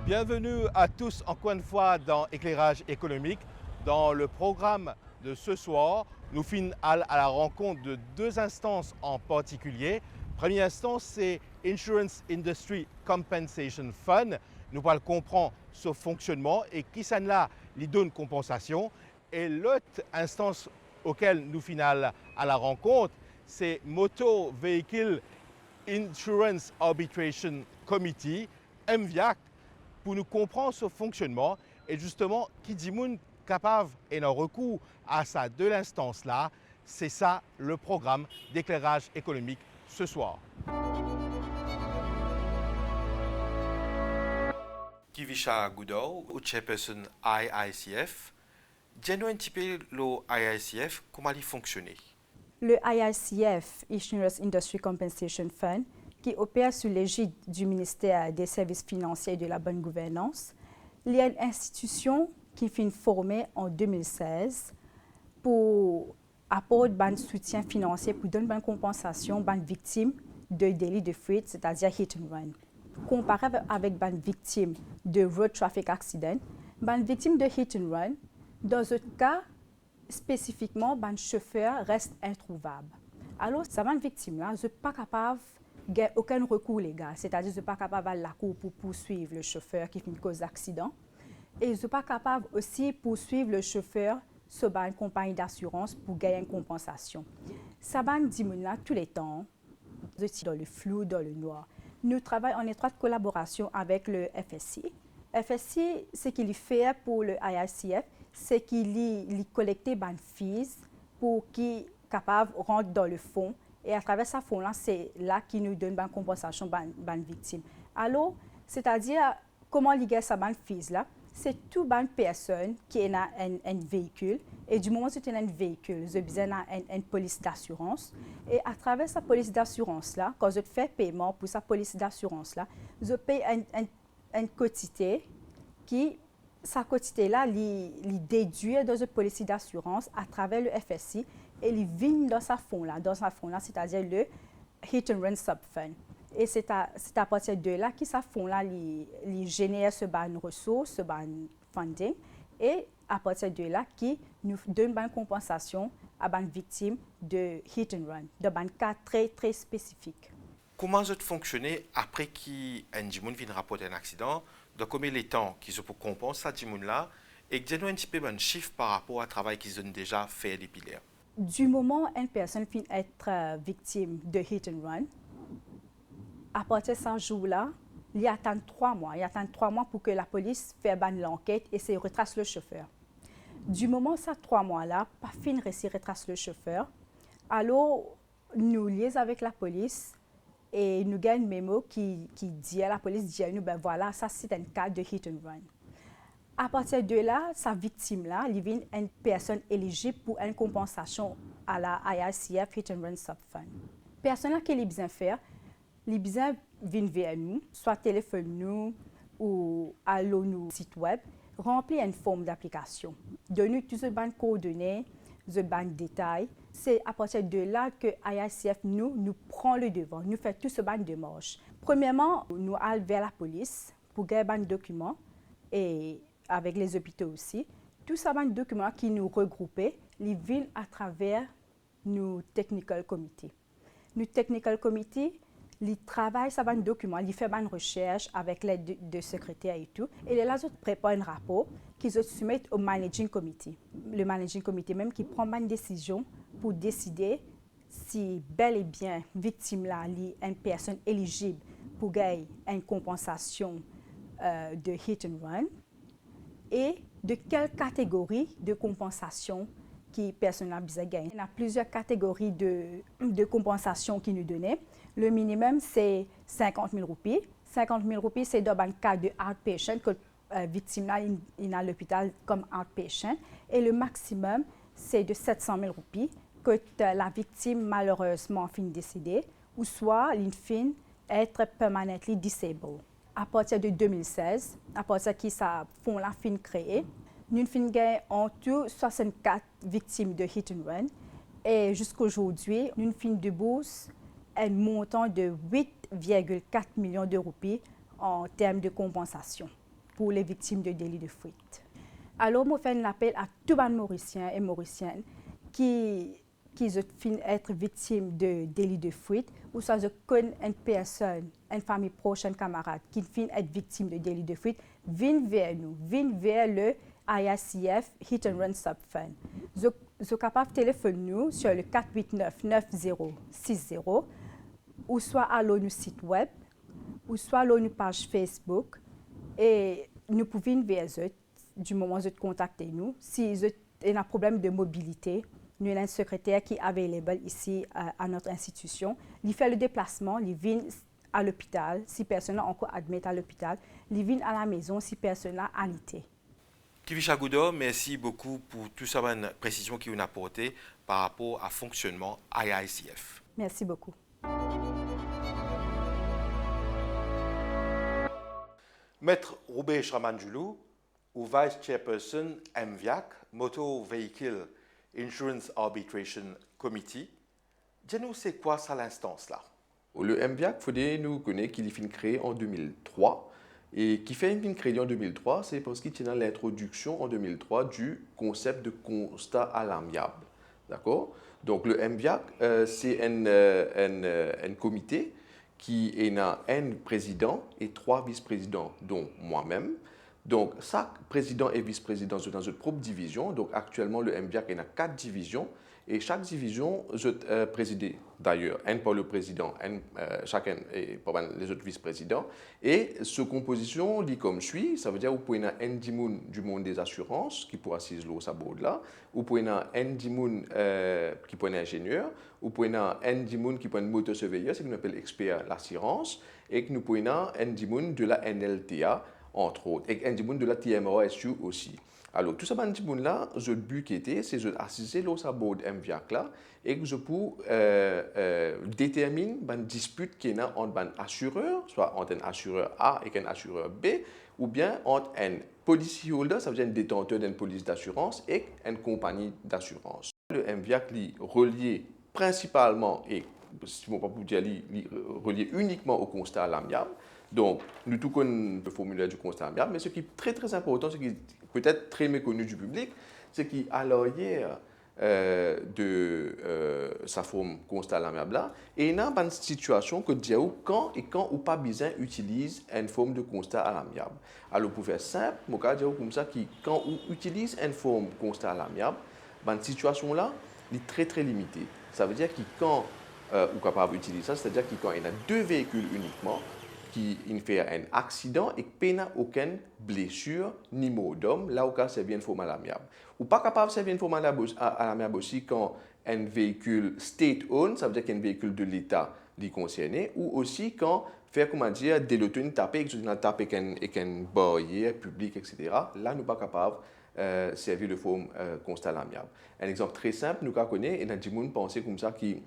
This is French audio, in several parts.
Bienvenue à tous encore une fois dans Éclairage économique. Dans le programme de ce soir, nous finissons à la rencontre de deux instances en particulier. Première instance, c'est Insurance Industry Compensation Fund. Nous allons comprendre ce fonctionnement et qui s'en là les donne compensation. Et l'autre instance auquel nous finissons à la rencontre, c'est Motor Vehicle Insurance Arbitration Committee, MVIAC, pour nous comprendre ce fonctionnement et justement qui dit moun capable et un recours à ça de l'instance là, c'est ça le programme d'éclairage économique ce soir. Kivisha Goudou, chairperson IICF. Dis-nous un petit peu le IICF, comment il fonctionne? Le IICF, Insurance Industry Compensation Fund, qui opère sous l'égide du ministère des Services financiers et de la bonne gouvernance, il y a une institution qui fut formée en 2016 pour apporter un soutien financier pour donner une compensation aux victimes de délits de fuite, c'est-à-dire hit and run. Comparé avec les victimes de road traffic accident, les victimes de hit and run, dans ce cas, spécifiquement, le chauffeur reste introuvable. Alors, ces victimes-là ne sont pas capables n'a aucun recours légal, c'est-à-dire qu'ils ne sont pas capables d'aller à la cour pour poursuivre le chauffeur qui fait une cause d'accident. Et ils ne sont pas capables aussi de poursuivre le chauffeur sur une compagnie d'assurance pour gagner une compensation. Ça va nous dire tous les temps, dans le flou, dans le noir. Nous travaillons en étroite collaboration avec le FSI. FSI, ce qu'il fait pour le IICF, c'est qu'il collecte des fees pour qu'il soit capable de rentrer dans le fonds. Et à travers ce fonds-là, c'est là qu'il nous donne une compensation aux victimes. Alors, c'est-à-dire, comment lier ça aux fees-là? C'est toute bonne personne qui a un véhicule. Et du moment où tu as un véhicule, tu as besoin d'une police d'assurance. Et à travers cette police d'assurance-là, quand je fais paiement pour cette police d'assurance-là, je paye une quantité qui, sa quantité-là, il déduit dans une police d'assurance à travers le FSI. Et il vient dans ce fonds-là, c'est-à-dire le Hit and Run Subfund. Et c'est à partir de là que ce fonds-là il génère ce ressource, ce funding, et à partir de là qui nous donne une compensation à une victime de Hit and Run, dans un cas très, très spécifique. Comment ça fonctionne après qu'un Jimoun vient rapporter un accident, de combien de temps qu'ils ont pour compenser ce Jimoun-là, et que nous un petit peu un chiffre par rapport au travail qu'ils ont déjà fait depuis là? Du moment où une personne finit être victime de hit and run, à partir de ce jour-là, il attend 3 mois. Il attend 3 mois pour que la police fasse l'enquête et se retrace le chauffeur. Du moment où ces 3 mois-là, pas fin réussi retrace le chauffeur, alors nous liaisons avec la police et nous gagnons un mémo qui dit à la police, dit à nous, ben voilà, ça c'est un cas de hit and run. À partir de là, sa victime-là, il devient une personne éligible pour une compensation à la IICF Hit and Run Subfund. Personne qui a besoin de faire, il besoin venir vers nous, soit téléphone nous ou à nos site web, remplir une forme d'application. Donner toutes les bonnes coordonnées, les bonnes détails. C'est à partir de là que IICF nous prend le devant, nous fait tout ce bonnes démarches. Premièrement, nous allons vers la police pour gagner un document et avec les hôpitaux aussi. Tout ça, c'est un document qui nous regroupe, ils viennent à travers nos technical committee. Nos technical committee, ils travaillent sur un document, ils font une recherche avec l'aide de secrétaire et tout. Et là, ils préparent un rapport qu'ils soumettent au managing committee. Le managing committee même qui prend une décision pour décider si bel et bien victime-là est une personne éligible pour gagner une compensation de hit and run. Et de quelle catégorie de compensation qui personne a besoin de gagner. Il y a plusieurs catégories de compensation qui nous donnent. Le minimum, c'est 50 000 roupies. 50 000 roupies, c'est dans un cas de outpatient que la victime est à l'hôpital comme outpatient. Et le maximum, c'est de 700 000 roupies que la victime, malheureusement, finit décédée ou soit, elle finit être permanently disabled. À partir de 2016, à partir de qui ça font la fin créée, nous avons gagné en tout 64 victimes de hit and run et jusqu'à aujourd'hui, nous avons debout un montant de 8,4 millions de roupies en termes de compensation. pour les victimes de délits de fuite. Alors, je fais un appel à tous les Mauriciens et Mauriciennes qui finissent être victimes de délits de fuite, ou soit je connais une personne, une famille proche, un camarade qui finit être victime de délits de fuite, viennent vers nous, viennent vers le IICF Hit and Run Subfund. Vous êtes capable de téléphoner nous sur le 489-9060 ou soit à notre site web ou soit à notre page Facebook et nous pouvons vers eux du moment où vous contactez nous. Si vous avez un problème de mobilité, nous avons un secrétaire qui est available ici à notre institution. Il fait le déplacement, il vient à l'hôpital si personne n'est encore admis à l'hôpital, il vient à la maison si personne est alité. Kivisha Goudo, merci beaucoup pour toute cette précision que vous avez apportée par rapport au fonctionnement IICF. Merci beaucoup. Maître Roubé Shramanjulu, ou Vice Chairperson MVAC, Motor Vehicle Insurance Arbitration Committee, dis-nous c'est quoi ça l'instance là? Le MVAC, il faut nous connaître qu'il est créé en 2003. Et qui fait une créé en 2003, c'est parce qu'il tient l'introduction en 2003 du concept de constat à l'amiable. D'accord? Donc le MVAC, c'est un comité qui a un président et 3 vice-présidents, dont moi-même. Donc chaque président et vice-président sont dans une propre division. Donc actuellement, le MVAC a 4 divisions. Et chaque division est présidée d'ailleurs, un par le président, chacun et par les autres vice-présidents. Et ce composition dit comme suit, ça veut dire que vous pouvez avoir un dimoun du monde des assurances qui pourra s'isler au sabot là, vous pouvez avoir un dimoun qui peut être ingénieur, vous pouvez avoir un dimoun qui peut être motosurveilleur, c'est ce qu'on appelle expert l'assurance, et que nous pouvons avoir un dimoun de la NLTA, entre autres, et un dimoun de la TMRSU aussi. Alors, tout ça, là, le but qui était, c'est d'assister au sabot MVAC là et que je peux déterminer une dispute qui est entre un assureur, soit entre un assureur A et un assureur B, ou bien entre un policy holder, ça veut dire un détenteur d'une police d'assurance, et une compagnie d'assurance. Le MVAC est relié principalement, et si on ne peut pas dire relié uniquement au constat à l'amiable. Donc, nous tout connaissons le formulaire du constat amiable, mais ce qui est très très important, ce qui est peut-être très méconnu du public, c'est qu'à l'arrière de sa forme constat amiable là, et il y a une situation que Diaou quand ou pas besoin utilise une forme de constat à l'amiable. Alors pour faire simple, mon cas Diaou comme ça qui quand on utilise une forme constat à l'amiable, cette situation là est très très limitée. Ça veut dire que quand on est capable d'utiliser ça, c'est-à-dire que quand il y a 2 véhicules uniquement, qui fait un accident et qui n'a aucune blessure ni mort d'homme, là où c'est bien une forme à l'amiable. Ou pas capable de servir une forme à l'amiable aussi quand un véhicule state-owned, ça veut dire qu'un véhicule de l'État est concerné, ou aussi quand faire, comment dire, des lotos taper, avec un barrière public, etc. Là, nous ne sommes pas capables de servir de forme constat à l'amiable. Un exemple très simple, nous connaissons, et nous avons pensé comme ça, qui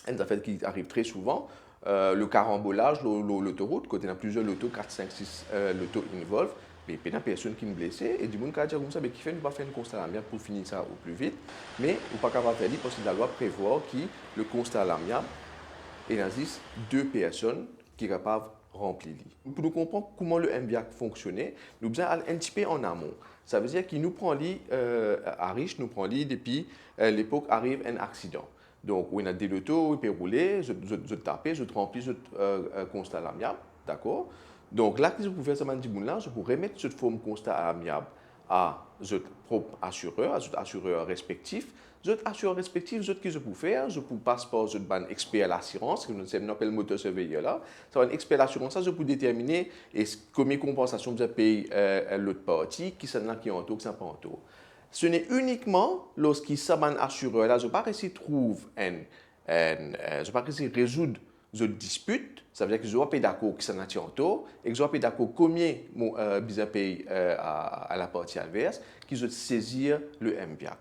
une affaire qui arrive très souvent, le carambolage, l'autoroute, quand il y a plusieurs lotos, 4, 5, 6 lotos involved, mais il y a personne qui est blessé, et du monde qui a dit comme ça, mais qui fait, nous pas faire un constat à l'amiable pour finir ça au plus vite, mais on n'est pas capable de faire parce que la loi prévoit que le constat à l'amiable, il existe 2 personnes qui sont capables de remplir. Pour nous comprendre comment le MVAC fonctionnait, nous devons aller un petit peu en amont. Ça veut dire qu'il nous prend à riche, nous prend depuis l'époque arrive un accident. Donc, on a des lotos, il peut rouler, je tape, je remplis, je constat à l'amiable, d'accord? Donc, là, qu'est-ce que vous faites, je peux remettre cette forme constat à l'amiable à votre propre assureur, à votre assureur respectif. Votre assureur respectif, ce que je peux faire, je peux passer par votre expert à l'assurance, que nous appelons moteur surveilleur là. Ça va un expert à l'assurance, ça je peux déterminer combien de compensation vous avez l'autre partie, qui s'en a qui en taux, qui s'en pas en taux. Ce n'est uniquement lorsqu'il s'abonne assureur là, je ne pas réussir trouve je pas réussir résoudre une dispute, ça veut dire que je dois payer d'accord qui s'en a en taux et que je dois payer d'accord combien mon besoin paye à la partie adverse, qui je saisir le MVAC.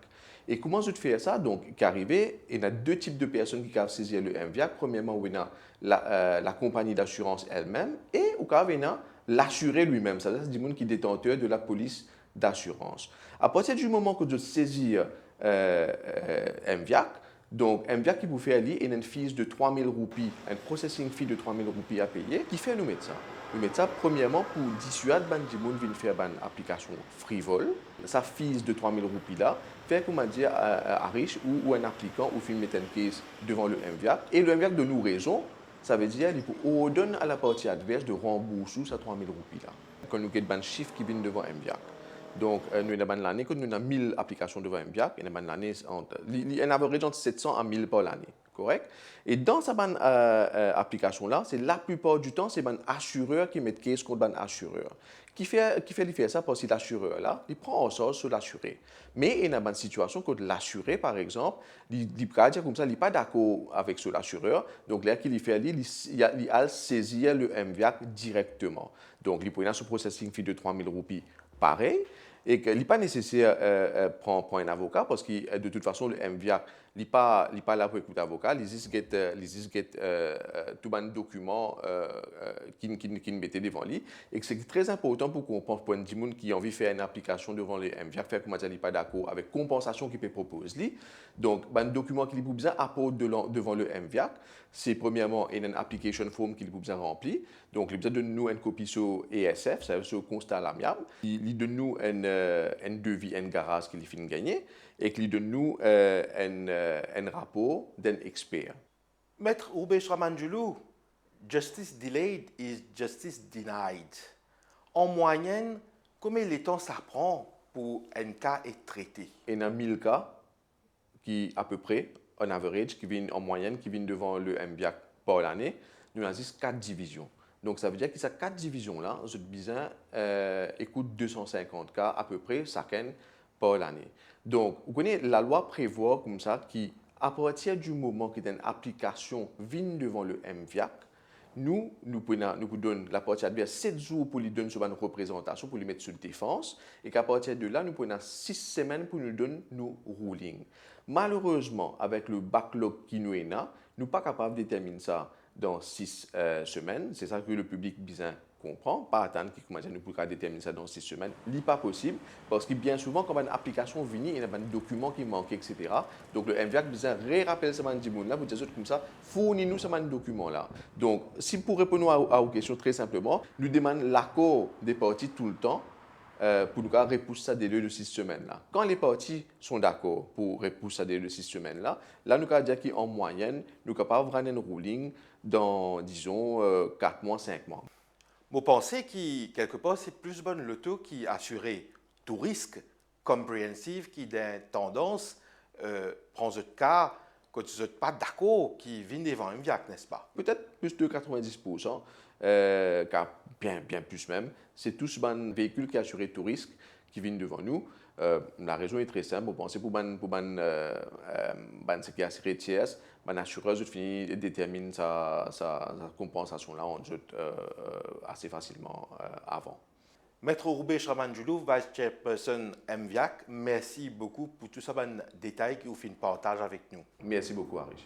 Et comment je fais ça? Donc, qu'arriver, il y a 2 types de personnes qui peuvent saisir le MVAC. Premièrement, il y a la compagnie d'assurance elle-même et il y a l'assuré lui-même, ça veut dire du monde qui est détenteur de la police d'assurance. À partir du moment que je saisis MVAC, Donc, MVAC qui vous fait aller, il y a une fee de 3 000 roupies, un processing fee de 3 000 roupies à payer, qui fait nous mettre ça. Nous mettons ça, premièrement, pour dissuader les gens de faire une application frivole. Sa fee de 3 000 roupies là, fait qu'on m'a dit à riche ou un applicant ou film mettre une case devant le MVAC. Et le MVAC de nous raison, ça veut dire qu'il ordonne à la partie adverse de rembourser ces 3 000 roupies là. Quand nous avons un chiffre qui vient devant MVAC. Donc, nous avons l'année, quand nous avons 1000 applications devant MVAC, nous avons l'année, un average entre 700 à 1000 par l'année, correct? Et dans cette application-là, c'est la plupart du temps, c'est un assureur qui met case contre un assureur. Qui fait ça parce que l'assureur-là, il prend en charge sur l'assuré. Mais il y a une situation quand l'assuré, par exemple, il peut dire comme ça, il n'est pas d'accord avec l'assureur. Donc, là, qu'il fait, il a saisir le MVAC directement. Donc, il peut y avoir ce processing fee de 3 000 roupies pareil. Et qu'il n'est pas nécessaire de prendre un avocat parce que de toute façon, le MVAC n'est pas là pour écouter l'avocat. Il get tout un document qu'il mettait devant lui. Et c'est très important pour qu'on pense pour un gens qui a envie de faire une application devant le MVAC, faire comme il n'est pas d'accord avec compensation qu'il peut proposer. Donc, un document qu'il a besoin d'apporter devant le MVAC, c'est premièrement une application form qu'il a besoin de remplir. Donc, il a besoin de nous une copie sur ESF, c'est-à-dire sur le constat à l'amiable. Il donne nous un devis, un garage qu'il finit de gagner et qu'il donne nous un rapport d'un expert. Maître Ubesh Ramanjulu, justice delayed is justice denied. En moyenne, combien de temps ça prend pour un cas être traité? Il y a 1000 cas qui, à peu près, en average, qui viennent en moyenne, qui viennent devant le MVAC par l'année. Nous avons 4 divisions. Donc, ça veut dire que ces 4 divisions-là, je besoin écoute 250 cas à peu près chacun par l'année. Donc, vous connaissez, la loi prévoit comme ça qu'à partir du moment que une application vient devant le MVAC, nous donnons la partie adverse 7 jours pour lui donner une représentation, pour lui mettre sur défense, et qu'à partir de là, nous prenons 6 semaines pour nous donner nos rulings. Malheureusement, avec le backlog qui nous est là, nous ne sommes pas capables de déterminer ça dans 6 semaines. C'est ça que le public bien comprend. Pas attendre qu'il commence à nous pouvoir déterminer ça dans 6 semaines. Ce n'est pas possible parce que bien souvent, quand une application vient, il y a un document qui manque, etc. Donc, le MVAC besoin de rappeler ce document-là pour dire comme ça, fournissez-nous ce document-là. Donc, si pour répondre à vos questions très simplement, nous demandons l'accord des parties tout le temps pour nous repousser ça délai de 6 semaines. Là. Quand les parties sont d'accord pour repousser ça délai de 6 semaines, là nous allons dire qu'en moyenne, nous sommes capables de rendre un ruling dans, disons, 4 mois, 5 mois. Vous pensez que, quelque part, c'est plus bon le taux qui assuré tout risque comprehensive qui a tendance prend ce cas quand vous n'êtes pas d'accord qui vient devant un MVAC, n'est-ce pas? Peut-être plus de 90%, car bien plus même. C'est tous les véhicules qui assurent tout risque qui viennent devant nous. La raison est très simple. Vous pensez pour ce qui est assuré TS, l'assureuse détermine sa compensation là assez facilement avant. Maître Ubesh Ramanjulu, Vice Chairperson MVAC, merci beaucoup pour tout ce bon détail que vous faites partage avec nous. Merci beaucoup, Harish.